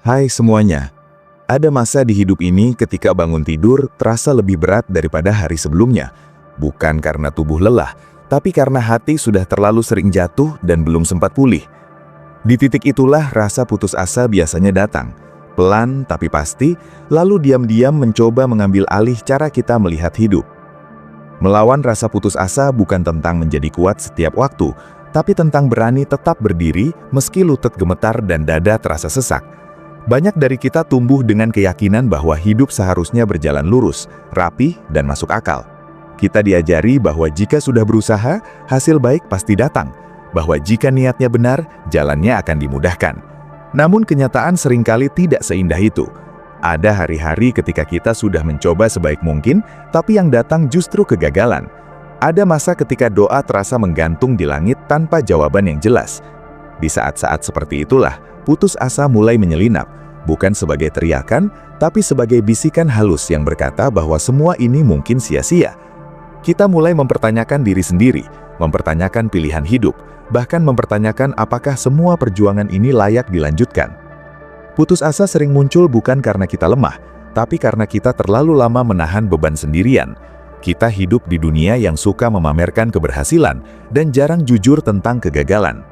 Hai semuanya, ada masa di hidup ini ketika bangun tidur terasa lebih berat daripada hari sebelumnya. Bukan karena tubuh lelah, tapi karena hati sudah terlalu sering jatuh dan belum sempat pulih. Di titik itulah rasa putus asa biasanya datang. Pelan tapi pasti, lalu diam-diam mencoba mengambil alih cara kita melihat hidup. Melawan rasa putus asa bukan tentang menjadi kuat setiap waktu, tapi tentang berani tetap berdiri meski lutut gemetar dan dada terasa sesak. Banyak dari kita tumbuh dengan keyakinan bahwa hidup seharusnya berjalan lurus, rapi, dan masuk akal. Kita diajari bahwa jika sudah berusaha, hasil baik pasti datang. Bahwa jika niatnya benar, jalannya akan dimudahkan. Namun kenyataan seringkali tidak seindah itu. Ada hari-hari ketika kita sudah mencoba sebaik mungkin, tapi yang datang justru kegagalan. Ada masa ketika doa terasa menggantung di langit tanpa jawaban yang jelas. Di saat-saat seperti itulah, putus asa mulai menyelinap, bukan sebagai teriakan, tapi sebagai bisikan halus yang berkata bahwa semua ini mungkin sia-sia. Kita mulai mempertanyakan diri sendiri, mempertanyakan pilihan hidup, bahkan mempertanyakan apakah semua perjuangan ini layak dilanjutkan. Putus asa sering muncul bukan karena kita lemah, tapi karena kita terlalu lama menahan beban sendirian. Kita hidup di dunia yang suka memamerkan keberhasilan dan jarang jujur tentang kegagalan.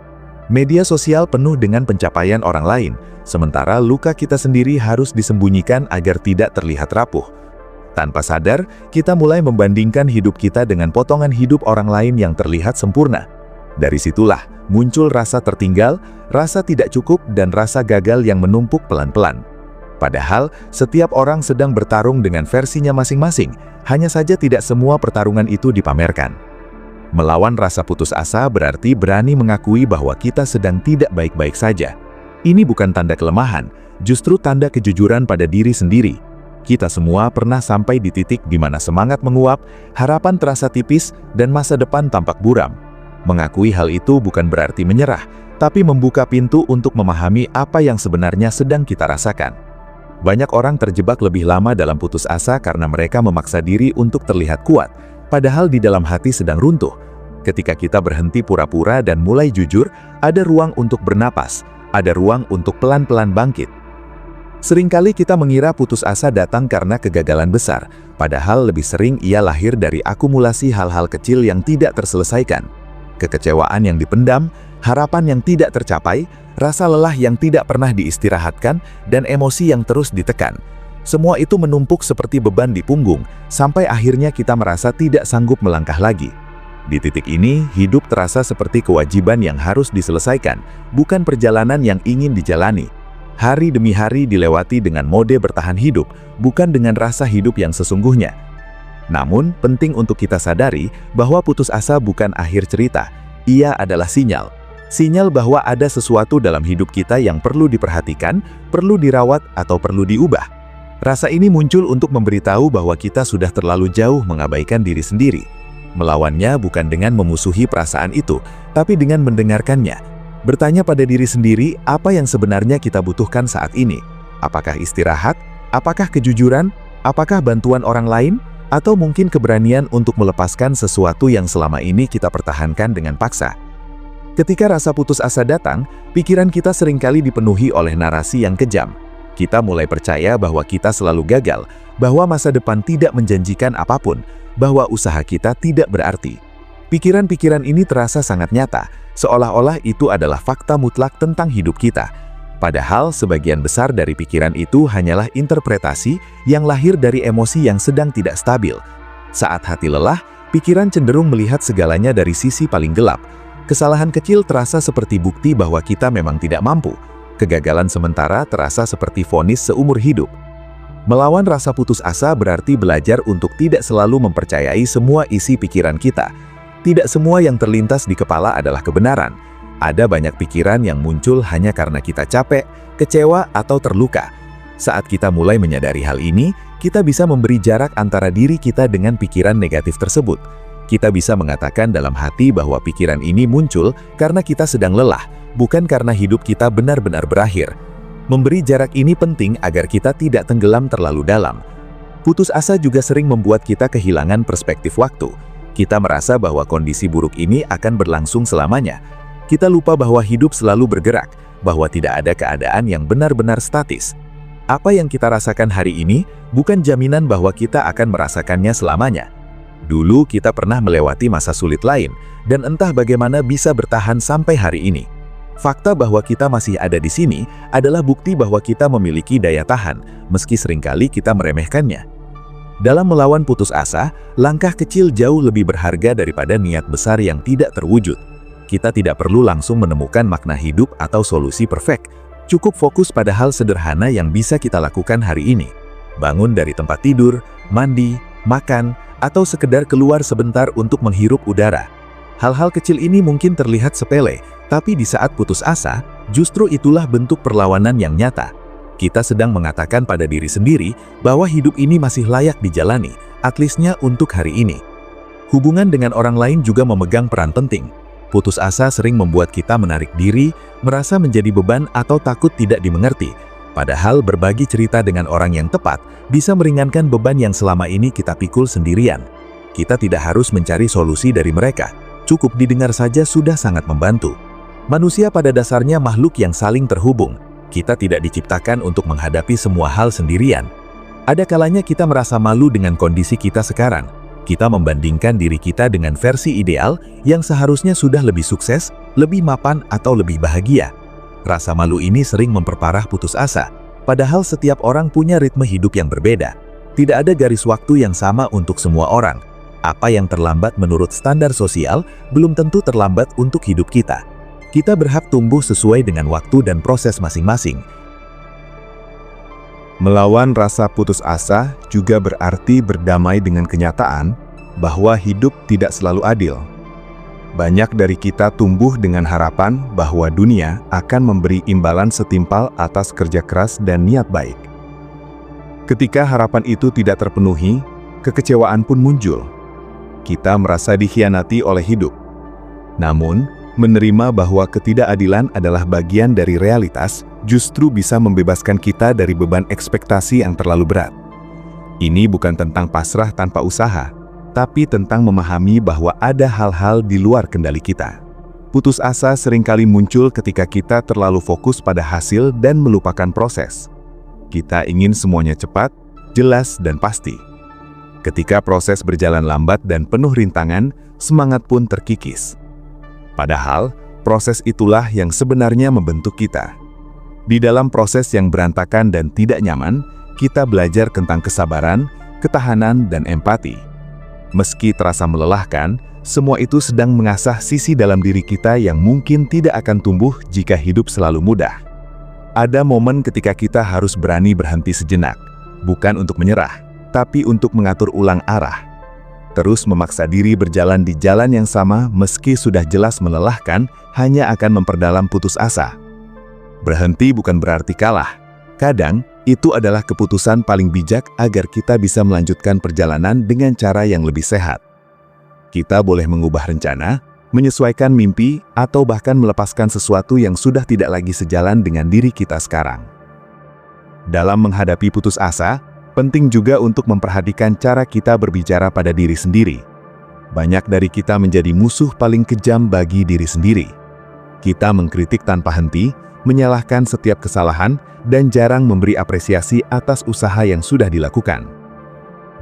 Media sosial penuh dengan pencapaian orang lain, sementara luka kita sendiri harus disembunyikan agar tidak terlihat rapuh. Tanpa sadar, kita mulai membandingkan hidup kita dengan potongan hidup orang lain yang terlihat sempurna. Dari situlah muncul rasa tertinggal, rasa tidak cukup, dan rasa gagal yang menumpuk pelan-pelan. Padahal, setiap orang sedang bertarung dengan versinya masing-masing, hanya saja tidak semua pertarungan itu dipamerkan. Melawan rasa putus asa berarti berani mengakui bahwa kita sedang tidak baik-baik saja. Ini bukan tanda kelemahan, justru tanda kejujuran pada diri sendiri. Kita semua pernah sampai di titik di mana semangat menguap, harapan terasa tipis, dan masa depan tampak buram. Mengakui hal itu bukan berarti menyerah, tapi membuka pintu untuk memahami apa yang sebenarnya sedang kita rasakan. Banyak orang terjebak lebih lama dalam putus asa karena mereka memaksa diri untuk terlihat kuat, padahal di dalam hati sedang runtuh. Ketika kita berhenti pura-pura dan mulai jujur, ada ruang untuk bernapas, ada ruang untuk pelan-pelan bangkit. Seringkali kita mengira putus asa datang karena kegagalan besar, padahal lebih sering ia lahir dari akumulasi hal-hal kecil yang tidak terselesaikan. Kekecewaan yang dipendam, harapan yang tidak tercapai, rasa lelah yang tidak pernah diistirahatkan, dan emosi yang terus ditekan. Semua itu menumpuk seperti beban di punggung, sampai akhirnya kita merasa tidak sanggup melangkah lagi. Di titik ini, hidup terasa seperti kewajiban yang harus diselesaikan, bukan perjalanan yang ingin dijalani. Hari demi hari dilewati dengan mode bertahan hidup, bukan dengan rasa hidup yang sesungguhnya. Namun, penting untuk kita sadari bahwa putus asa bukan akhir cerita. Ia adalah sinyal. Sinyal bahwa ada sesuatu dalam hidup kita yang perlu diperhatikan, perlu dirawat, atau perlu diubah. Rasa ini muncul untuk memberitahu bahwa kita sudah terlalu jauh mengabaikan diri sendiri. Melawannya bukan dengan memusuhi perasaan itu, tapi dengan mendengarkannya. Bertanya pada diri sendiri apa yang sebenarnya kita butuhkan saat ini. Apakah istirahat? Apakah kejujuran? Apakah bantuan orang lain? Atau mungkin keberanian untuk melepaskan sesuatu yang selama ini kita pertahankan dengan paksa? Ketika rasa putus asa datang, pikiran kita seringkali dipenuhi oleh narasi yang kejam. Kita mulai percaya bahwa kita selalu gagal, bahwa masa depan tidak menjanjikan apapun, bahwa usaha kita tidak berarti. Pikiran-pikiran ini terasa sangat nyata, seolah-olah itu adalah fakta mutlak tentang hidup kita. Padahal sebagian besar dari pikiran itu hanyalah interpretasi yang lahir dari emosi yang sedang tidak stabil. Saat hati lelah, pikiran cenderung melihat segalanya dari sisi paling gelap. Kesalahan kecil terasa seperti bukti bahwa kita memang tidak mampu. Kegagalan sementara terasa seperti vonis seumur hidup. Melawan rasa putus asa berarti belajar untuk tidak selalu mempercayai semua isi pikiran kita. Tidak semua yang terlintas di kepala adalah kebenaran. Ada banyak pikiran yang muncul hanya karena kita capek, kecewa, atau terluka. Saat kita mulai menyadari hal ini, kita bisa memberi jarak antara diri kita dengan pikiran negatif tersebut. Kita bisa mengatakan dalam hati bahwa pikiran ini muncul karena kita sedang lelah, bukan karena hidup kita benar-benar berakhir. Memberi jarak ini penting agar kita tidak tenggelam terlalu dalam. Putus asa juga sering membuat kita kehilangan perspektif waktu. Kita merasa bahwa kondisi buruk ini akan berlangsung selamanya. Kita lupa bahwa hidup selalu bergerak, bahwa tidak ada keadaan yang benar-benar statis. Apa yang kita rasakan hari ini bukan jaminan bahwa kita akan merasakannya selamanya. Dulu kita pernah melewati masa sulit lain, dan entah bagaimana bisa bertahan sampai hari ini. Fakta bahwa kita masih ada di sini adalah bukti bahwa kita memiliki daya tahan, meski seringkali kita meremehkannya. Dalam melawan putus asa, langkah kecil jauh lebih berharga daripada niat besar yang tidak terwujud. Kita tidak perlu langsung menemukan makna hidup atau solusi perfect. Cukup fokus pada hal sederhana yang bisa kita lakukan hari ini. Bangun dari tempat tidur, mandi, makan, atau sekedar keluar sebentar untuk menghirup udara. Hal-hal kecil ini mungkin terlihat sepele, tapi di saat putus asa, justru itulah bentuk perlawanan yang nyata. Kita sedang mengatakan pada diri sendiri bahwa hidup ini masih layak dijalani, at least-nya untuk hari ini. Hubungan dengan orang lain juga memegang peran penting. Putus asa sering membuat kita menarik diri, merasa menjadi beban atau takut tidak dimengerti. Padahal berbagi cerita dengan orang yang tepat bisa meringankan beban yang selama ini kita pikul sendirian. Kita tidak harus mencari solusi dari mereka, cukup didengar saja sudah sangat membantu. Manusia pada dasarnya makhluk yang saling terhubung. Kita tidak diciptakan untuk menghadapi semua hal sendirian. Ada kalanya kita merasa malu dengan kondisi kita sekarang. Kita membandingkan diri kita dengan versi ideal yang seharusnya sudah lebih sukses, lebih mapan, atau lebih bahagia. Rasa malu ini sering memperparah putus asa, padahal setiap orang punya ritme hidup yang berbeda. Tidak ada garis waktu yang sama untuk semua orang. Apa yang terlambat menurut standar sosial belum tentu terlambat untuk hidup kita. Kita berhak tumbuh sesuai dengan waktu dan proses masing-masing. Melawan rasa putus asa juga berarti berdamai dengan kenyataan bahwa hidup tidak selalu adil. Banyak dari kita tumbuh dengan harapan bahwa dunia akan memberi imbalan setimpal atas kerja keras dan niat baik. Ketika harapan itu tidak terpenuhi, kekecewaan pun muncul. Kita merasa dikhianati oleh hidup. Namun, menerima bahwa ketidakadilan adalah bagian dari realitas justru bisa membebaskan kita dari beban ekspektasi yang terlalu berat. Ini bukan tentang pasrah tanpa usaha, tapi tentang memahami bahwa ada hal-hal di luar kendali kita. Putus asa seringkali muncul ketika kita terlalu fokus pada hasil dan melupakan proses. Kita ingin semuanya cepat, jelas, dan pasti. Ketika proses berjalan lambat dan penuh rintangan, semangat pun terkikis. Padahal, proses itulah yang sebenarnya membentuk kita. Di dalam proses yang berantakan dan tidak nyaman, kita belajar tentang kesabaran, ketahanan, dan empati. Meski terasa melelahkan, semua itu sedang mengasah sisi dalam diri kita yang mungkin tidak akan tumbuh jika hidup selalu mudah. Ada momen ketika kita harus berani berhenti sejenak, bukan untuk menyerah, tapi untuk mengatur ulang arah. Terus memaksa diri berjalan di jalan yang sama meski sudah jelas melelahkan hanya akan memperdalam putus asa. Berhenti bukan berarti kalah. Kadang, itu adalah keputusan paling bijak agar kita bisa melanjutkan perjalanan dengan cara yang lebih sehat. Kita boleh mengubah rencana, menyesuaikan mimpi, atau bahkan melepaskan sesuatu yang sudah tidak lagi sejalan dengan diri kita sekarang. Dalam menghadapi putus asa, penting juga untuk memperhatikan cara kita berbicara pada diri sendiri. Banyak dari kita menjadi musuh paling kejam bagi diri sendiri. Kita mengkritik tanpa henti, menyalahkan setiap kesalahan, dan jarang memberi apresiasi atas usaha yang sudah dilakukan.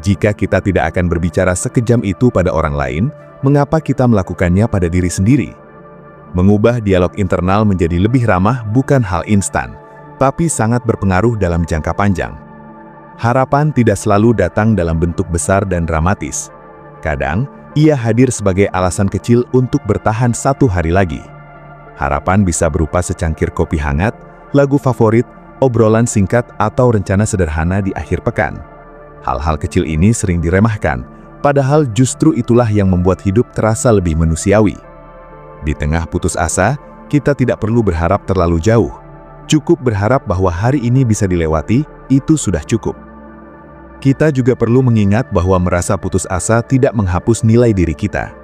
Jika kita tidak akan berbicara sekejam itu pada orang lain, mengapa kita melakukannya pada diri sendiri? Mengubah dialog internal menjadi lebih ramah bukan hal instan, tapi sangat berpengaruh dalam jangka panjang. Harapan tidak selalu datang dalam bentuk besar dan dramatis. Kadang, ia hadir sebagai alasan kecil untuk bertahan satu hari lagi. Harapan bisa berupa secangkir kopi hangat, lagu favorit, obrolan singkat, atau rencana sederhana di akhir pekan. Hal-hal kecil ini sering diremehkan, padahal justru itulah yang membuat hidup terasa lebih manusiawi. Di tengah putus asa, kita tidak perlu berharap terlalu jauh. Cukup berharap bahwa hari ini bisa dilewati, itu sudah cukup. Kita juga perlu mengingat bahwa merasa putus asa tidak menghapus nilai diri kita.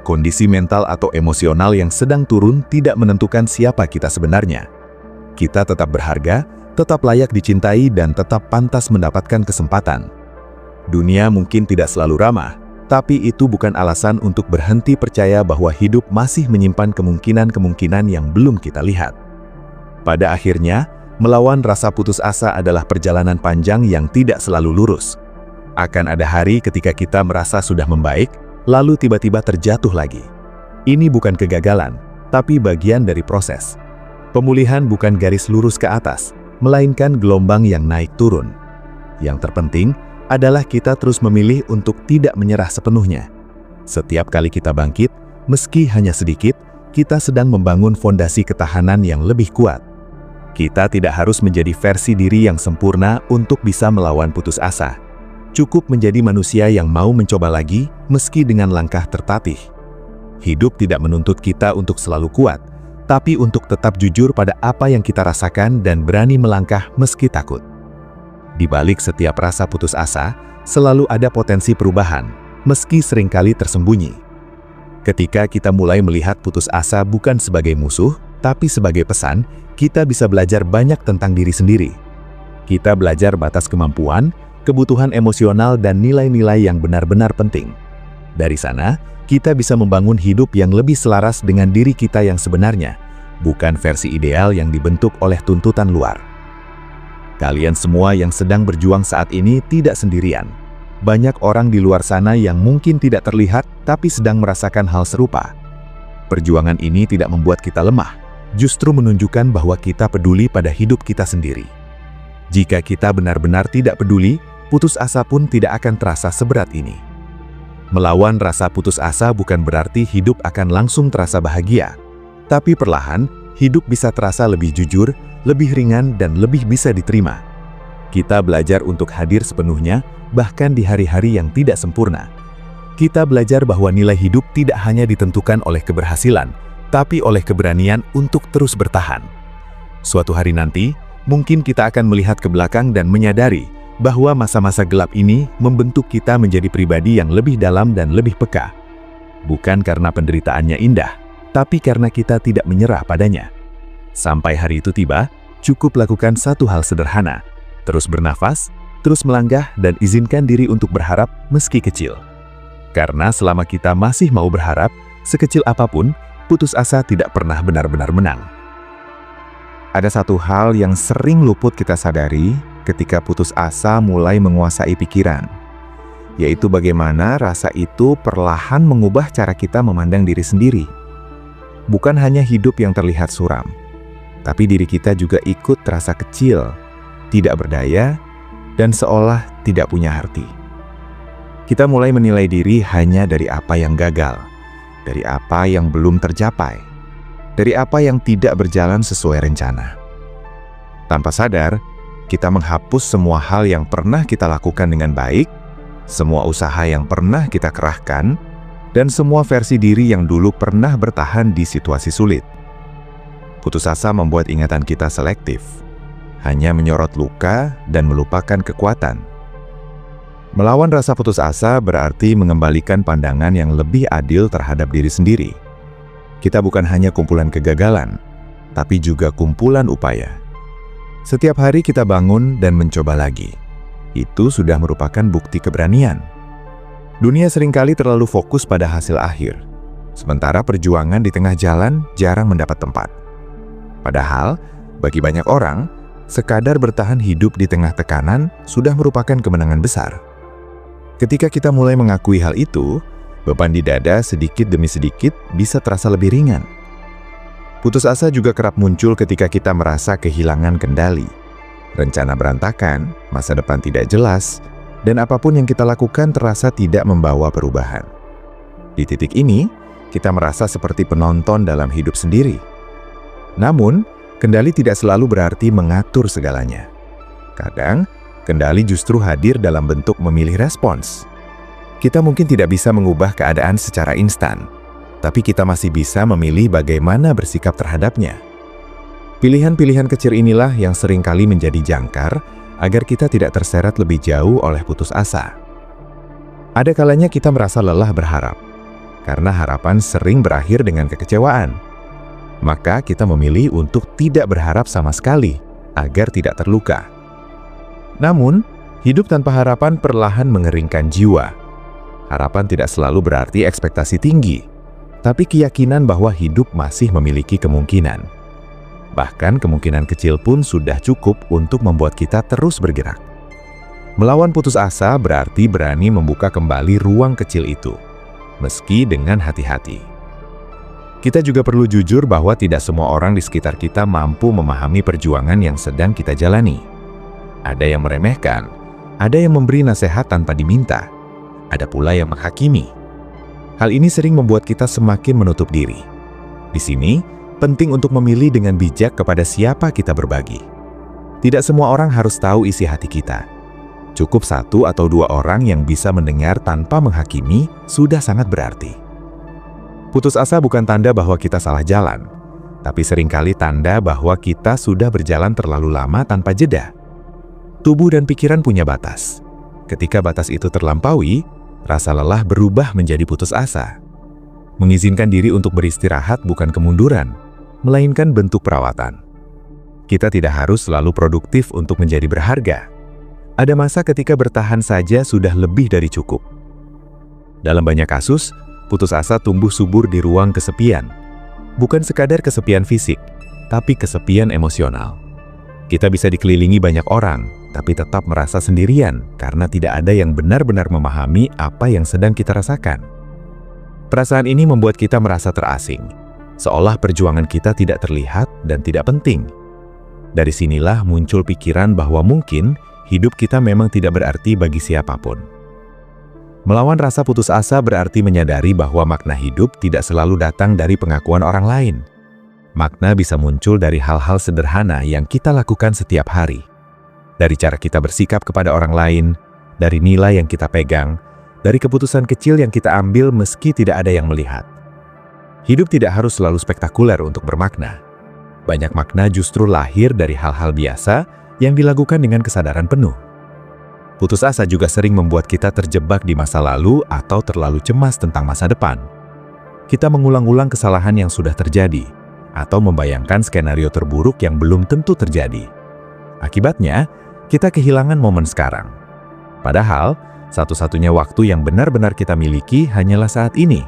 Kondisi mental atau emosional yang sedang turun tidak menentukan siapa kita sebenarnya. Kita tetap berharga, tetap layak dicintai, dan tetap pantas mendapatkan kesempatan. Dunia mungkin tidak selalu ramah, tapi itu bukan alasan untuk berhenti percaya bahwa hidup masih menyimpan kemungkinan-kemungkinan yang belum kita lihat. Pada akhirnya, melawan rasa putus asa adalah perjalanan panjang yang tidak selalu lurus. Akan ada hari ketika kita merasa sudah membaik, lalu tiba-tiba terjatuh lagi. Ini bukan kegagalan, tapi bagian dari proses. Pemulihan bukan garis lurus ke atas, melainkan gelombang yang naik turun. Yang terpenting adalah kita terus memilih untuk tidak menyerah sepenuhnya. Setiap kali kita bangkit, meski hanya sedikit, kita sedang membangun fondasi ketahanan yang lebih kuat. Kita tidak harus menjadi versi diri yang sempurna untuk bisa melawan putus asa. Cukup menjadi manusia yang mau mencoba lagi, meski dengan langkah tertatih. Hidup tidak menuntut kita untuk selalu kuat, tapi untuk tetap jujur pada apa yang kita rasakan dan berani melangkah meski takut. Di balik setiap rasa putus asa, selalu ada potensi perubahan, meski seringkali tersembunyi. Ketika kita mulai melihat putus asa bukan sebagai musuh, tapi sebagai pesan, kita bisa belajar banyak tentang diri sendiri. Kita belajar batas kemampuan, kebutuhan emosional, dan nilai-nilai yang benar-benar penting. Dari sana, kita bisa membangun hidup yang lebih selaras dengan diri kita yang sebenarnya, bukan versi ideal yang dibentuk oleh tuntutan luar. Kalian semua yang sedang berjuang saat ini tidak sendirian. Banyak orang di luar sana yang mungkin tidak terlihat, tapi sedang merasakan hal serupa. Perjuangan ini tidak membuat kita lemah, justru menunjukkan bahwa kita peduli pada hidup kita sendiri. Jika kita benar-benar tidak peduli, putus asa pun tidak akan terasa seberat ini. Melawan rasa putus asa bukan berarti hidup akan langsung terasa bahagia, tapi perlahan, hidup bisa terasa lebih jujur, lebih ringan, dan lebih bisa diterima. Kita belajar untuk hadir sepenuhnya, bahkan di hari-hari yang tidak sempurna. Kita belajar bahwa nilai hidup tidak hanya ditentukan oleh keberhasilan, tapi oleh keberanian untuk terus bertahan. Suatu hari nanti, mungkin kita akan melihat ke belakang dan menyadari bahwa masa-masa gelap ini membentuk kita menjadi pribadi yang lebih dalam dan lebih peka. Bukan karena penderitaannya indah, tapi karena kita tidak menyerah padanya. Sampai hari itu tiba, cukup lakukan satu hal sederhana. Terus bernafas, terus melangkah, dan izinkan diri untuk berharap meski kecil. Karena selama kita masih mau berharap, sekecil apapun, putus asa tidak pernah benar-benar menang. Ada satu hal yang sering luput kita sadari ketika putus asa mulai menguasai pikiran, yaitu bagaimana rasa itu perlahan mengubah cara kita memandang diri sendiri. Bukan hanya hidup yang terlihat suram, tapi diri kita juga ikut terasa kecil, tidak berdaya, dan seolah tidak punya arti. Kita mulai menilai diri hanya dari apa yang gagal, dari apa yang belum tercapai, dari apa yang tidak berjalan sesuai rencana. Tanpa sadar, kita menghapus semua hal yang pernah kita lakukan dengan baik, semua usaha yang pernah kita kerahkan, dan semua versi diri yang dulu pernah bertahan di situasi sulit. Putus asa membuat ingatan kita selektif, hanya menyorot luka dan melupakan kekuatan. Melawan rasa putus asa berarti mengembalikan pandangan yang lebih adil terhadap diri sendiri. Kita bukan hanya kumpulan kegagalan, tapi juga kumpulan upaya. Setiap hari kita bangun dan mencoba lagi. Itu sudah merupakan bukti keberanian. Dunia seringkali terlalu fokus pada hasil akhir, sementara perjuangan di tengah jalan jarang mendapat tempat. Padahal, bagi banyak orang, sekadar bertahan hidup di tengah tekanan sudah merupakan kemenangan besar. Ketika kita mulai mengakui hal itu, beban di dada sedikit demi sedikit bisa terasa lebih ringan. Putus asa juga kerap muncul ketika kita merasa kehilangan kendali. Rencana berantakan, masa depan tidak jelas, dan apapun yang kita lakukan terasa tidak membawa perubahan. Di titik ini, kita merasa seperti penonton dalam hidup sendiri. Namun, kendali tidak selalu berarti mengatur segalanya. Kadang, kendali justru hadir dalam bentuk memilih respons. Kita mungkin tidak bisa mengubah keadaan secara instan, tapi kita masih bisa memilih bagaimana bersikap terhadapnya. Pilihan-pilihan kecil inilah yang seringkali menjadi jangkar agar kita tidak terseret lebih jauh oleh putus asa. Ada kalanya kita merasa lelah berharap, karena harapan sering berakhir dengan kekecewaan. Maka kita memilih untuk tidak berharap sama sekali, agar tidak terluka. Namun, hidup tanpa harapan perlahan mengeringkan jiwa. Harapan tidak selalu berarti ekspektasi tinggi, tapi keyakinan bahwa hidup masih memiliki kemungkinan. Bahkan kemungkinan kecil pun sudah cukup untuk membuat kita terus bergerak. Melawan putus asa berarti berani membuka kembali ruang kecil itu, meski dengan hati-hati. Kita juga perlu jujur bahwa tidak semua orang di sekitar kita mampu memahami perjuangan yang sedang kita jalani. Ada yang meremehkan, ada yang memberi nasihat tanpa diminta, ada pula yang menghakimi. Hal ini sering membuat kita semakin menutup diri. Di sini, penting untuk memilih dengan bijak kepada siapa kita berbagi. Tidak semua orang harus tahu isi hati kita. Cukup 1 atau 2 orang yang bisa mendengar tanpa menghakimi sudah sangat berarti. Putus asa bukan tanda bahwa kita salah jalan, tapi seringkali tanda bahwa kita sudah berjalan terlalu lama tanpa jeda. Tubuh dan pikiran punya batas. Ketika batas itu terlampaui, rasa lelah berubah menjadi putus asa. Mengizinkan diri untuk beristirahat bukan kemunduran, melainkan bentuk perawatan. Kita tidak harus selalu produktif untuk menjadi berharga. Ada masa ketika bertahan saja sudah lebih dari cukup. Dalam banyak kasus, putus asa tumbuh subur di ruang kesepian. Bukan sekadar kesepian fisik, tapi kesepian emosional. Kita bisa dikelilingi banyak orang, tapi tetap merasa sendirian karena tidak ada yang benar-benar memahami apa yang sedang kita rasakan. Perasaan ini membuat kita merasa terasing, seolah perjuangan kita tidak terlihat dan tidak penting. Dari sinilah muncul pikiran bahwa mungkin hidup kita memang tidak berarti bagi siapapun. Melawan rasa putus asa berarti menyadari bahwa makna hidup tidak selalu datang dari pengakuan orang lain. Makna bisa muncul dari hal-hal sederhana yang kita lakukan setiap hari. Dari cara kita bersikap kepada orang lain, dari nilai yang kita pegang, dari keputusan kecil yang kita ambil meski tidak ada yang melihat. Hidup tidak harus selalu spektakuler untuk bermakna. Banyak makna justru lahir dari hal-hal biasa yang dilakukan dengan kesadaran penuh. Putus asa juga sering membuat kita terjebak di masa lalu atau terlalu cemas tentang masa depan. Kita mengulang-ulang kesalahan yang sudah terjadi, atau membayangkan skenario terburuk yang belum tentu terjadi. Akibatnya, kita kehilangan momen sekarang. Padahal, satu-satunya waktu yang benar-benar kita miliki hanyalah saat ini.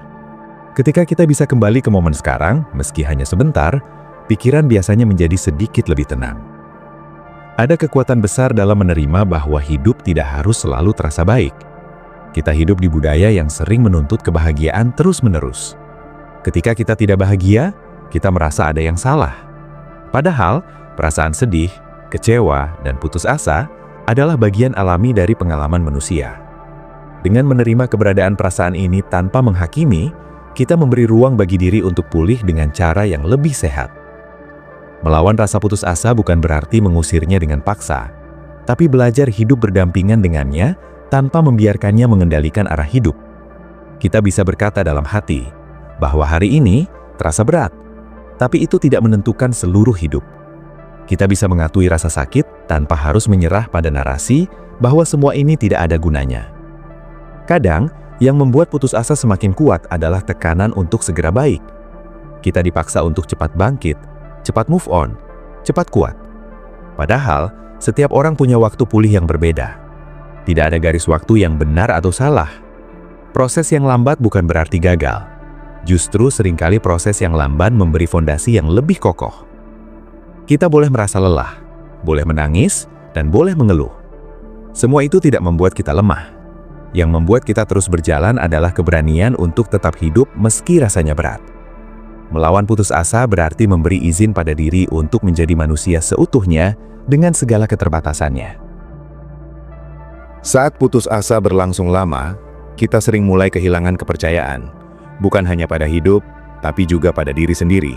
Ketika kita bisa kembali ke momen sekarang, meski hanya sebentar, pikiran biasanya menjadi sedikit lebih tenang. Ada kekuatan besar dalam menerima bahwa hidup tidak harus selalu terasa baik. Kita hidup di budaya yang sering menuntut kebahagiaan terus-menerus. Ketika kita tidak bahagia, kita merasa ada yang salah. Padahal, perasaan sedih, kecewa, dan putus asa adalah bagian alami dari pengalaman manusia. Dengan menerima keberadaan perasaan ini tanpa menghakimi, kita memberi ruang bagi diri untuk pulih dengan cara yang lebih sehat. Melawan rasa putus asa bukan berarti mengusirnya dengan paksa, tapi belajar hidup berdampingan dengannya tanpa membiarkannya mengendalikan arah hidup. Kita bisa berkata dalam hati bahwa hari ini terasa berat, tapi itu tidak menentukan seluruh hidup. Kita bisa mengatui rasa sakit tanpa harus menyerah pada narasi bahwa semua ini tidak ada gunanya. Kadang, yang membuat putus asa semakin kuat adalah tekanan untuk segera baik. Kita dipaksa untuk cepat bangkit, cepat move on, cepat kuat. Padahal, setiap orang punya waktu pulih yang berbeda. Tidak ada garis waktu yang benar atau salah. Proses yang lambat bukan berarti gagal. Justru seringkali proses yang lambat memberi fondasi yang lebih kokoh. Kita boleh merasa lelah, boleh menangis, dan boleh mengeluh. Semua itu tidak membuat kita lemah. Yang membuat kita terus berjalan adalah keberanian untuk tetap hidup meski rasanya berat. Melawan putus asa berarti memberi izin pada diri untuk menjadi manusia seutuhnya dengan segala keterbatasannya. Saat putus asa berlangsung lama, kita sering mulai kehilangan kepercayaan, bukan hanya pada hidup, tapi juga pada diri sendiri.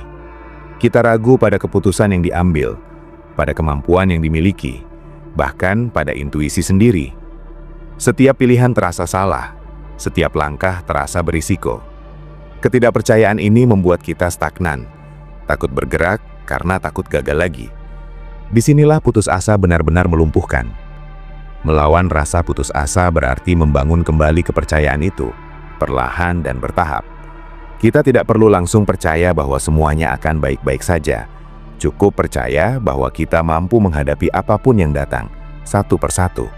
Kita ragu pada keputusan yang diambil, pada kemampuan yang dimiliki, bahkan pada intuisi sendiri. Setiap pilihan terasa salah, setiap langkah terasa berisiko. Ketidakpercayaan ini membuat kita stagnan, takut bergerak karena takut gagal lagi. Disinilah putus asa benar-benar melumpuhkan. Melawan rasa putus asa berarti membangun kembali kepercayaan itu, perlahan dan bertahap. Kita tidak perlu langsung percaya bahwa semuanya akan baik-baik saja. Cukup percaya bahwa kita mampu menghadapi apapun yang datang, satu persatu.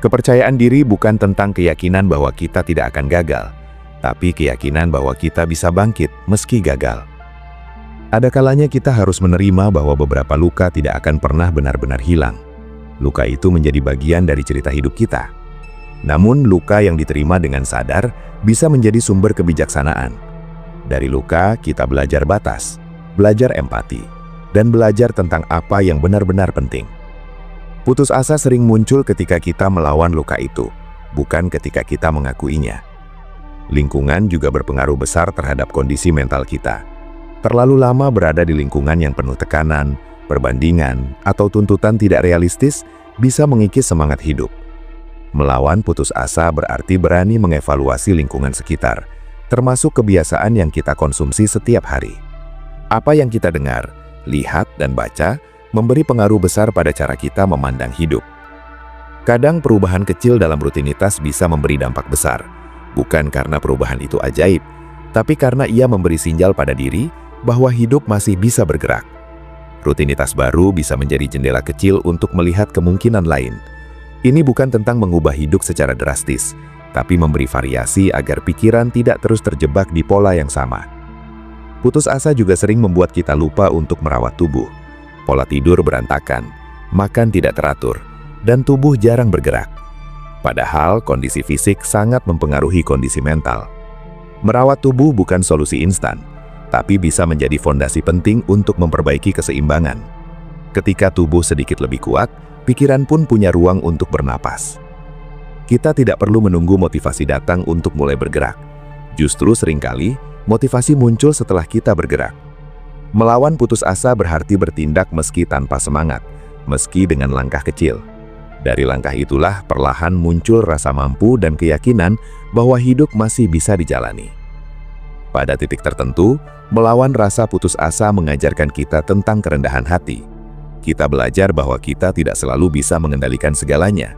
Kepercayaan diri bukan tentang keyakinan bahwa kita tidak akan gagal, tapi keyakinan bahwa kita bisa bangkit meski gagal. Ada kalanya kita harus menerima bahwa beberapa luka tidak akan pernah benar-benar hilang. Luka itu menjadi bagian dari cerita hidup kita. Namun, luka yang diterima dengan sadar bisa menjadi sumber kebijaksanaan. Dari luka, kita belajar batas, belajar empati, dan belajar tentang apa yang benar-benar penting. Putus asa sering muncul ketika kita melawan luka itu, bukan ketika kita mengakuinya. Lingkungan juga berpengaruh besar terhadap kondisi mental kita. Terlalu lama berada di lingkungan yang penuh tekanan, perbandingan, atau tuntutan tidak realistis bisa mengikis semangat hidup. Melawan putus asa berarti berani mengevaluasi lingkungan sekitar, termasuk kebiasaan yang kita konsumsi setiap hari. Apa yang kita dengar, lihat, dan baca memberi pengaruh besar pada cara kita memandang hidup. Kadang perubahan kecil dalam rutinitas bisa memberi dampak besar, bukan karena perubahan itu ajaib, tapi karena ia memberi sinyal pada diri bahwa hidup masih bisa bergerak. Rutinitas baru bisa menjadi jendela kecil untuk melihat kemungkinan lain. Ini bukan tentang mengubah hidup secara drastis, tapi memberi variasi agar pikiran tidak terus terjebak di pola yang sama. Putus asa juga sering membuat kita lupa untuk merawat tubuh. Pola tidur berantakan, makan tidak teratur, dan tubuh jarang bergerak. Padahal kondisi fisik sangat mempengaruhi kondisi mental. Merawat tubuh bukan solusi instan, tapi bisa menjadi fondasi penting untuk memperbaiki keseimbangan. Ketika tubuh sedikit lebih kuat, pikiran pun punya ruang untuk bernapas. Kita tidak perlu menunggu motivasi datang untuk mulai bergerak. Justru seringkali, motivasi muncul setelah kita bergerak. Melawan putus asa berarti bertindak meski tanpa semangat, meski dengan langkah kecil. Dari langkah itulah perlahan muncul rasa mampu dan keyakinan bahwa hidup masih bisa dijalani. Pada titik tertentu, melawan rasa putus asa mengajarkan kita tentang kerendahan hati. Kita belajar bahwa kita tidak selalu bisa mengendalikan segalanya.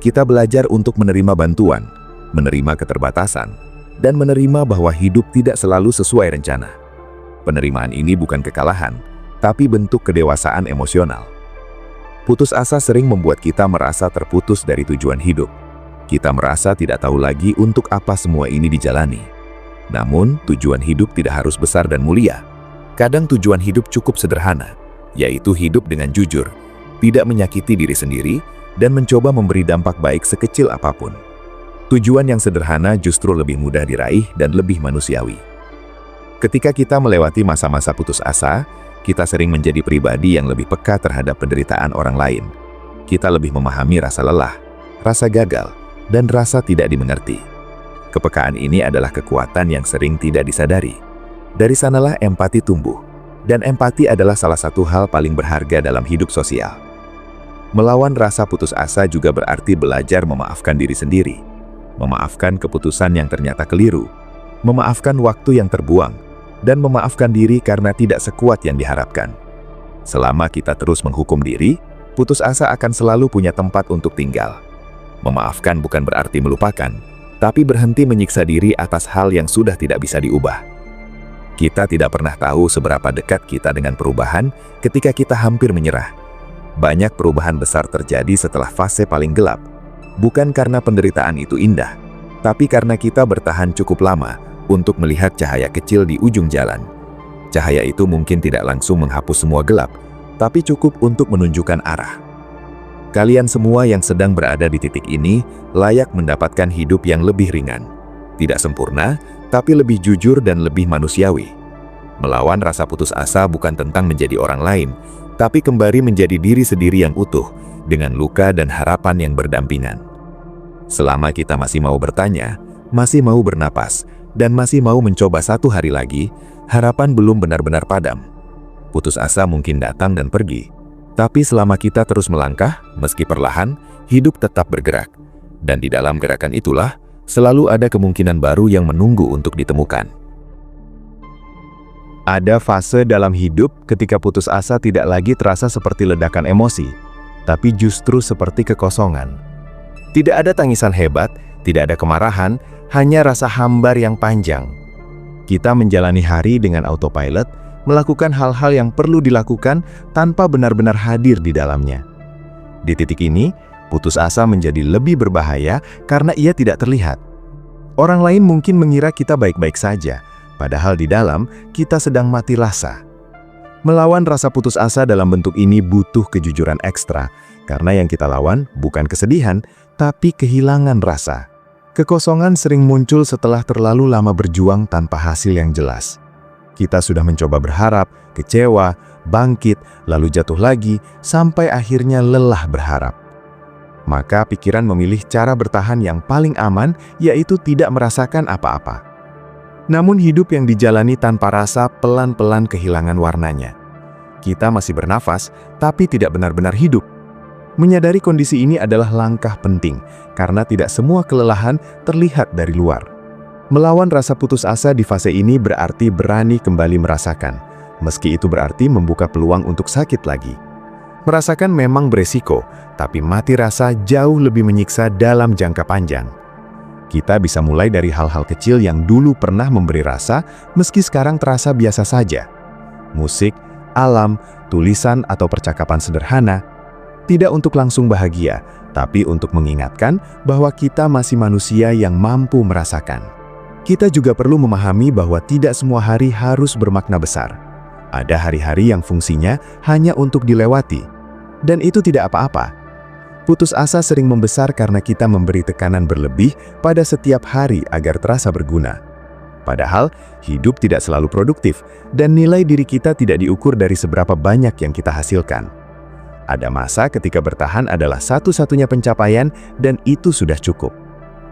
Kita belajar untuk menerima bantuan, menerima keterbatasan, dan menerima bahwa hidup tidak selalu sesuai rencana. Penerimaan ini bukan kekalahan, tapi bentuk kedewasaan emosional. Putus asa sering membuat kita merasa terputus dari tujuan hidup. Kita merasa tidak tahu lagi untuk apa semua ini dijalani. Namun, tujuan hidup tidak harus besar dan mulia. Kadang tujuan hidup cukup sederhana, yaitu hidup dengan jujur, tidak menyakiti diri sendiri, dan mencoba memberi dampak baik sekecil apapun. Tujuan yang sederhana justru lebih mudah diraih dan lebih manusiawi. Ketika kita melewati masa-masa putus asa, kita sering menjadi pribadi yang lebih peka terhadap penderitaan orang lain. Kita lebih memahami rasa lelah, rasa gagal, dan rasa tidak dimengerti. Kepekaan ini adalah kekuatan yang sering tidak disadari. Dari sanalah empati tumbuh. Dan empati adalah salah satu hal paling berharga dalam hidup sosial. Melawan rasa putus asa juga berarti belajar memaafkan diri sendiri. Memaafkan keputusan yang ternyata keliru. Memaafkan waktu yang terbuang. Dan memaafkan diri karena tidak sekuat yang diharapkan. Selama kita terus menghukum diri, putus asa akan selalu punya tempat untuk tinggal. Memaafkan bukan berarti melupakan, tapi berhenti menyiksa diri atas hal yang sudah tidak bisa diubah. Kita tidak pernah tahu seberapa dekat kita dengan perubahan ketika kita hampir menyerah. Banyak perubahan besar terjadi setelah fase paling gelap. Bukan karena penderitaan itu indah, tapi karena kita bertahan cukup lama untuk melihat cahaya kecil di ujung jalan. Cahaya itu mungkin tidak langsung menghapus semua gelap, tapi cukup untuk menunjukkan arah. Kalian semua yang sedang berada di titik ini layak mendapatkan hidup yang lebih ringan. Tidak sempurna, tapi lebih jujur dan lebih manusiawi. Melawan rasa putus asa bukan tentang menjadi orang lain, tapi kembali menjadi diri sendiri yang utuh, dengan luka dan harapan yang berdampingan. Selama kita masih mau bertanya, masih mau bernapas, dan masih mau mencoba satu hari lagi, harapan belum benar-benar padam. Putus asa mungkin datang dan pergi. Tapi selama kita terus melangkah, meski perlahan, hidup tetap bergerak. Dan di dalam gerakan itulah, selalu ada kemungkinan baru yang menunggu untuk ditemukan. Ada fase dalam hidup ketika putus asa tidak lagi terasa seperti ledakan emosi, tapi justru seperti kekosongan. Tidak ada tangisan hebat, tidak ada kemarahan, hanya rasa hambar yang panjang. Kita menjalani hari dengan autopilot, melakukan hal-hal yang perlu dilakukan tanpa benar-benar hadir di dalamnya. Di titik ini, putus asa menjadi lebih berbahaya karena ia tidak terlihat. Orang lain mungkin mengira kita baik-baik saja, padahal di dalam kita sedang mati rasa. Melawan rasa putus asa dalam bentuk ini butuh kejujuran ekstra, karena yang kita lawan bukan kesedihan, tapi kehilangan rasa. Kekosongan sering muncul setelah terlalu lama berjuang tanpa hasil yang jelas. Kita sudah mencoba berharap, kecewa, bangkit, lalu jatuh lagi, sampai akhirnya lelah berharap. Maka pikiran memilih cara bertahan yang paling aman, yaitu tidak merasakan apa-apa. Namun hidup yang dijalani tanpa rasa pelan-pelan kehilangan warnanya. Kita masih bernafas, tapi tidak benar-benar hidup. Menyadari kondisi ini adalah langkah penting, karena tidak semua kelelahan terlihat dari luar. Melawan rasa putus asa di fase ini berarti berani kembali merasakan, meski itu berarti membuka peluang untuk sakit lagi. Merasakan memang beresiko, tapi mati rasa jauh lebih menyiksa dalam jangka panjang. Kita bisa mulai dari hal-hal kecil yang dulu pernah memberi rasa, meski sekarang terasa biasa saja. Musik, alam, tulisan, atau percakapan sederhana. Tidak untuk langsung bahagia, tapi untuk mengingatkan bahwa kita masih manusia yang mampu merasakan. Kita juga perlu memahami bahwa tidak semua hari harus bermakna besar. Ada hari-hari yang fungsinya hanya untuk dilewati. Dan itu tidak apa-apa. Putus asa sering membesar karena kita memberi tekanan berlebih pada setiap hari agar terasa berguna. Padahal, hidup tidak selalu produktif, dan nilai diri kita tidak diukur dari seberapa banyak yang kita hasilkan. Ada masa ketika bertahan adalah satu-satunya pencapaian, dan itu sudah cukup.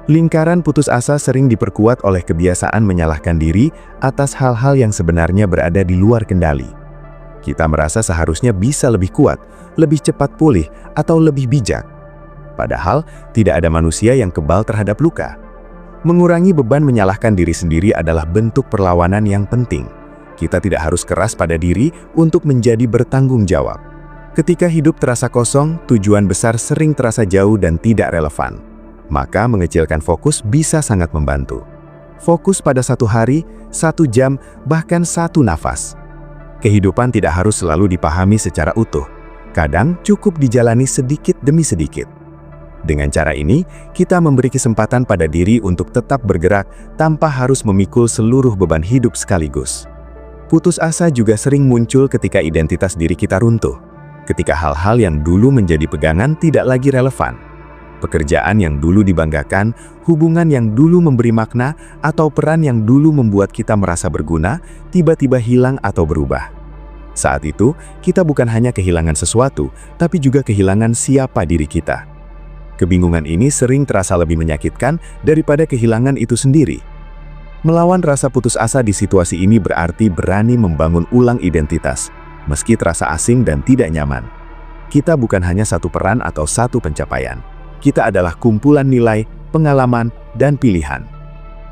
Lingkaran putus asa sering diperkuat oleh kebiasaan menyalahkan diri atas hal-hal yang sebenarnya berada di luar kendali. Kita merasa seharusnya bisa lebih kuat, lebih cepat pulih, atau lebih bijak. Padahal, tidak ada manusia yang kebal terhadap luka. Mengurangi beban menyalahkan diri sendiri adalah bentuk perlawanan yang penting. Kita tidak harus keras pada diri untuk menjadi bertanggung jawab. Ketika hidup terasa kosong, tujuan besar sering terasa jauh dan tidak relevan. Maka mengecilkan fokus bisa sangat membantu. Fokus pada satu hari, 1 jam, bahkan 1 nafas. Kehidupan tidak harus selalu dipahami secara utuh. Kadang cukup dijalani sedikit demi sedikit. Dengan cara ini, kita memberi kesempatan pada diri untuk tetap bergerak tanpa harus memikul seluruh beban hidup sekaligus. Putus asa juga sering muncul ketika identitas diri kita runtuh. Ketika hal-hal yang dulu menjadi pegangan tidak lagi relevan. Pekerjaan yang dulu dibanggakan, hubungan yang dulu memberi makna, atau peran yang dulu membuat kita merasa berguna, tiba-tiba hilang atau berubah. Saat itu, kita bukan hanya kehilangan sesuatu, tapi juga kehilangan siapa diri kita. Kebingungan ini sering terasa lebih menyakitkan daripada kehilangan itu sendiri. Melawan rasa putus asa di situasi ini berarti berani membangun ulang identitas, meski terasa asing dan tidak nyaman. Kita bukan hanya satu peran atau satu pencapaian. Kita adalah kumpulan nilai, pengalaman, dan pilihan.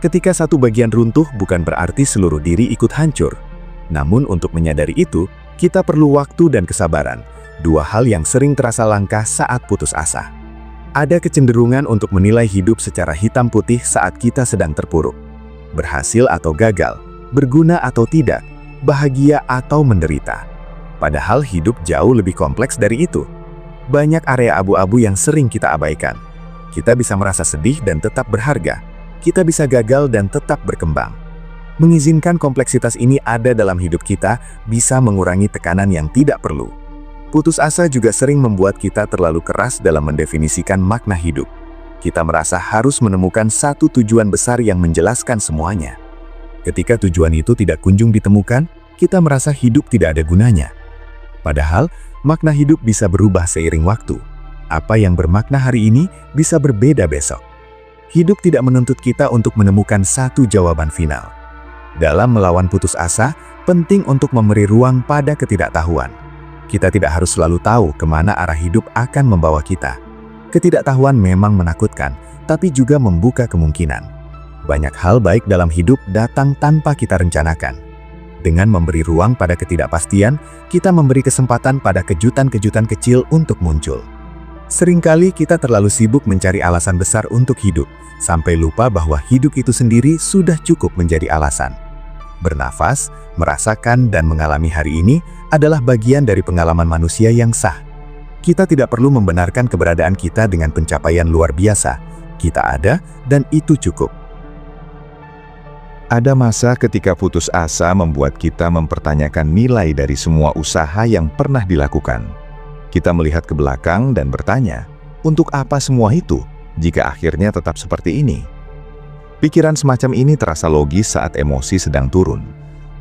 Ketika satu bagian runtuh bukan berarti seluruh diri ikut hancur. Namun untuk menyadari itu, kita perlu waktu dan kesabaran, 2 hal yang sering terasa langka saat putus asa. Ada kecenderungan untuk menilai hidup secara hitam putih saat kita sedang terpuruk. Berhasil atau gagal, berguna atau tidak, bahagia atau menderita. Padahal hidup jauh lebih kompleks dari itu. Banyak area abu-abu yang sering kita abaikan. Kita bisa merasa sedih dan tetap berharga. Kita bisa gagal dan tetap berkembang. Mengizinkan kompleksitas ini ada dalam hidup kita bisa mengurangi tekanan yang tidak perlu. Putus asa juga sering membuat kita terlalu keras dalam mendefinisikan makna hidup. Kita merasa harus menemukan satu tujuan besar yang menjelaskan semuanya. Ketika tujuan itu tidak kunjung ditemukan, kita merasa hidup tidak ada gunanya. Padahal, makna hidup bisa berubah seiring waktu. Apa yang bermakna hari ini bisa berbeda besok. Hidup tidak menuntut kita untuk menemukan satu jawaban final. Dalam melawan putus asa, penting untuk memberi ruang pada ketidaktahuan. Kita tidak harus selalu tahu kemana arah hidup akan membawa kita. Ketidaktahuan memang menakutkan, tapi juga membuka kemungkinan. Banyak hal baik dalam hidup datang tanpa kita rencanakan. Dengan memberi ruang pada ketidakpastian, kita memberi kesempatan pada kejutan-kejutan kecil untuk muncul. Seringkali kita terlalu sibuk mencari alasan besar untuk hidup, sampai lupa bahwa hidup itu sendiri sudah cukup menjadi alasan. Bernafas, merasakan, dan mengalami hari ini adalah bagian dari pengalaman manusia yang sah. Kita tidak perlu membenarkan keberadaan kita dengan pencapaian luar biasa. Kita ada, dan itu cukup. Ada masa ketika putus asa membuat kita mempertanyakan nilai dari semua usaha yang pernah dilakukan. Kita melihat ke belakang dan bertanya, untuk apa semua itu jika akhirnya tetap seperti ini? Pikiran semacam ini terasa logis saat emosi sedang turun.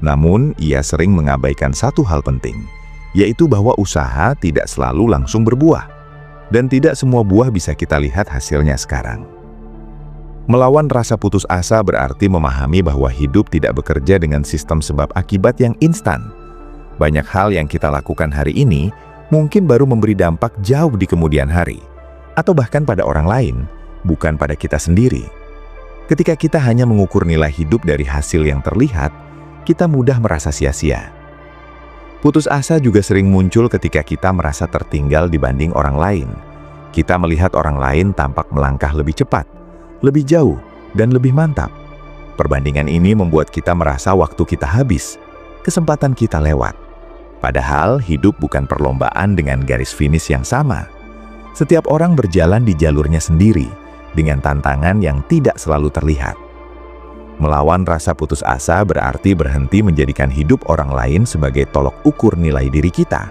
Namun, ia sering mengabaikan satu hal penting, yaitu bahwa usaha tidak selalu langsung berbuah. Dan tidak semua buah bisa kita lihat hasilnya sekarang. Melawan rasa putus asa berarti memahami bahwa hidup tidak bekerja dengan sistem sebab akibat yang instan. Banyak hal yang kita lakukan hari ini mungkin baru memberi dampak jauh di kemudian hari, atau bahkan pada orang lain, bukan pada kita sendiri. Ketika kita hanya mengukur nilai hidup dari hasil yang terlihat, kita mudah merasa sia-sia. Putus asa juga sering muncul ketika kita merasa tertinggal dibanding orang lain. Kita melihat orang lain tampak melangkah lebih cepat, lebih jauh, dan lebih mantap. Perbandingan ini membuat kita merasa waktu kita habis, kesempatan kita lewat. Padahal hidup bukan perlombaan dengan garis finish yang sama. Setiap orang berjalan di jalurnya sendiri, dengan tantangan yang tidak selalu terlihat. Melawan rasa putus asa berarti berhenti menjadikan hidup orang lain sebagai tolok ukur nilai diri kita.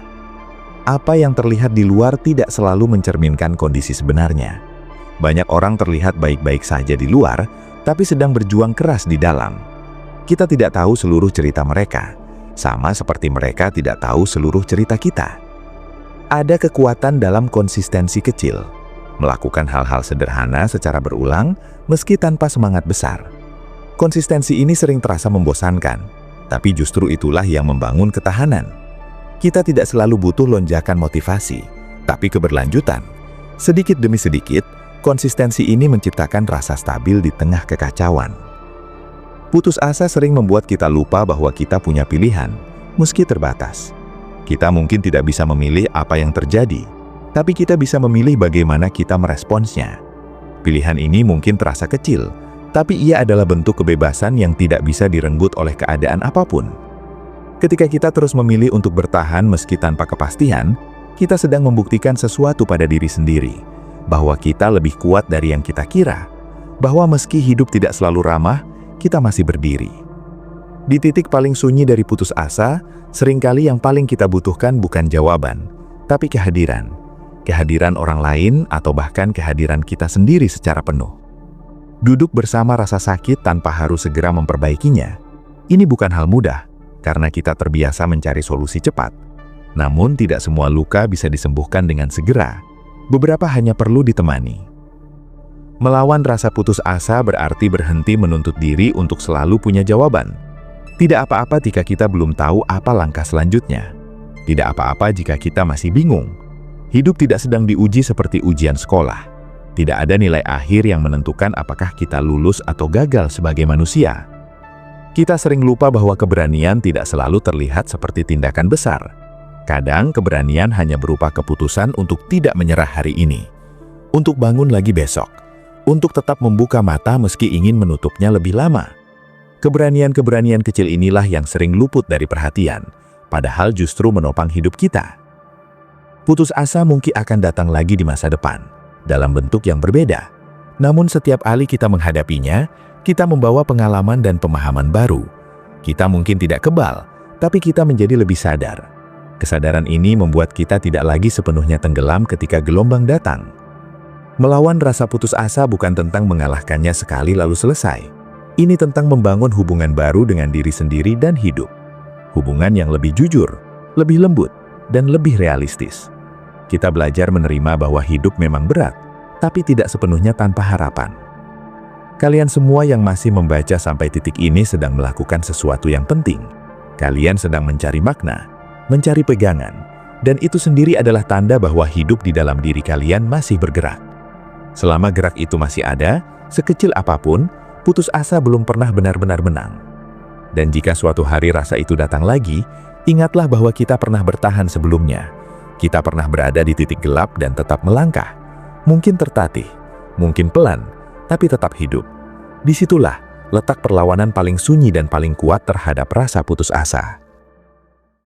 Apa yang terlihat di luar tidak selalu mencerminkan kondisi sebenarnya. Banyak orang terlihat baik-baik saja di luar, tapi sedang berjuang keras di dalam. Kita tidak tahu seluruh cerita mereka, sama seperti mereka tidak tahu seluruh cerita kita. Ada kekuatan dalam konsistensi kecil, melakukan hal-hal sederhana secara berulang meski tanpa semangat besar. Konsistensi ini sering terasa membosankan, tapi justru itulah yang membangun ketahanan. Kita tidak selalu butuh lonjakan motivasi, tapi keberlanjutan. Sedikit demi sedikit, konsistensi ini menciptakan rasa stabil di tengah kekacauan. Putus asa sering membuat kita lupa bahwa kita punya pilihan, meski terbatas. Kita mungkin tidak bisa memilih apa yang terjadi, tapi kita bisa memilih bagaimana kita meresponsnya. Pilihan ini mungkin terasa kecil, tapi ia adalah bentuk kebebasan yang tidak bisa direnggut oleh keadaan apapun. Ketika kita terus memilih untuk bertahan meski tanpa kepastian, kita sedang membuktikan sesuatu pada diri sendiri, bahwa kita lebih kuat dari yang kita kira, bahwa meski hidup tidak selalu ramah, kita masih berdiri. Di titik paling sunyi dari putus asa, seringkali yang paling kita butuhkan bukan jawaban, tapi kehadiran. Kehadiran orang lain atau bahkan kehadiran kita sendiri secara penuh. Duduk bersama rasa sakit tanpa harus segera memperbaikinya. Ini bukan hal mudah, karena kita terbiasa mencari solusi cepat. Namun tidak semua luka bisa disembuhkan dengan segera. Beberapa hanya perlu ditemani. Melawan rasa putus asa berarti berhenti menuntut diri untuk selalu punya jawaban. Tidak apa-apa jika kita belum tahu apa langkah selanjutnya. Tidak apa-apa jika kita masih bingung. Hidup tidak sedang diuji seperti ujian sekolah. Tidak ada nilai akhir yang menentukan apakah kita lulus atau gagal sebagai manusia. Kita sering lupa bahwa keberanian tidak selalu terlihat seperti tindakan besar. Kadang keberanian hanya berupa keputusan untuk tidak menyerah hari ini, untuk bangun lagi besok, untuk tetap membuka mata meski ingin menutupnya lebih lama. Keberanian-keberanian kecil inilah yang sering luput dari perhatian, padahal justru menopang hidup kita. Putus asa mungkin akan datang lagi di masa depan, dalam bentuk yang berbeda. Namun setiap kali kita menghadapinya, kita membawa pengalaman dan pemahaman baru. Kita mungkin tidak kebal, tapi kita menjadi lebih sadar. Kesadaran ini membuat kita tidak lagi sepenuhnya tenggelam ketika gelombang datang. Melawan rasa putus asa bukan tentang mengalahkannya sekali lalu selesai. Ini tentang membangun hubungan baru dengan diri sendiri dan hidup. Hubungan yang lebih jujur, lebih lembut, dan lebih realistis. Kita belajar menerima bahwa hidup memang berat, tapi tidak sepenuhnya tanpa harapan. Kalian semua yang masih membaca sampai titik ini sedang melakukan sesuatu yang penting. Kalian sedang mencari makna, mencari pegangan, dan itu sendiri adalah tanda bahwa hidup di dalam diri kalian masih bergerak. Selama gerak itu masih ada, sekecil apapun, putus asa belum pernah benar-benar menang. Dan jika suatu hari rasa itu datang lagi, ingatlah bahwa kita pernah bertahan sebelumnya. Kita pernah berada di titik gelap dan tetap melangkah. Mungkin tertatih, mungkin pelan, tapi tetap hidup. Disitulah letak perlawanan paling sunyi dan paling kuat terhadap rasa putus asa.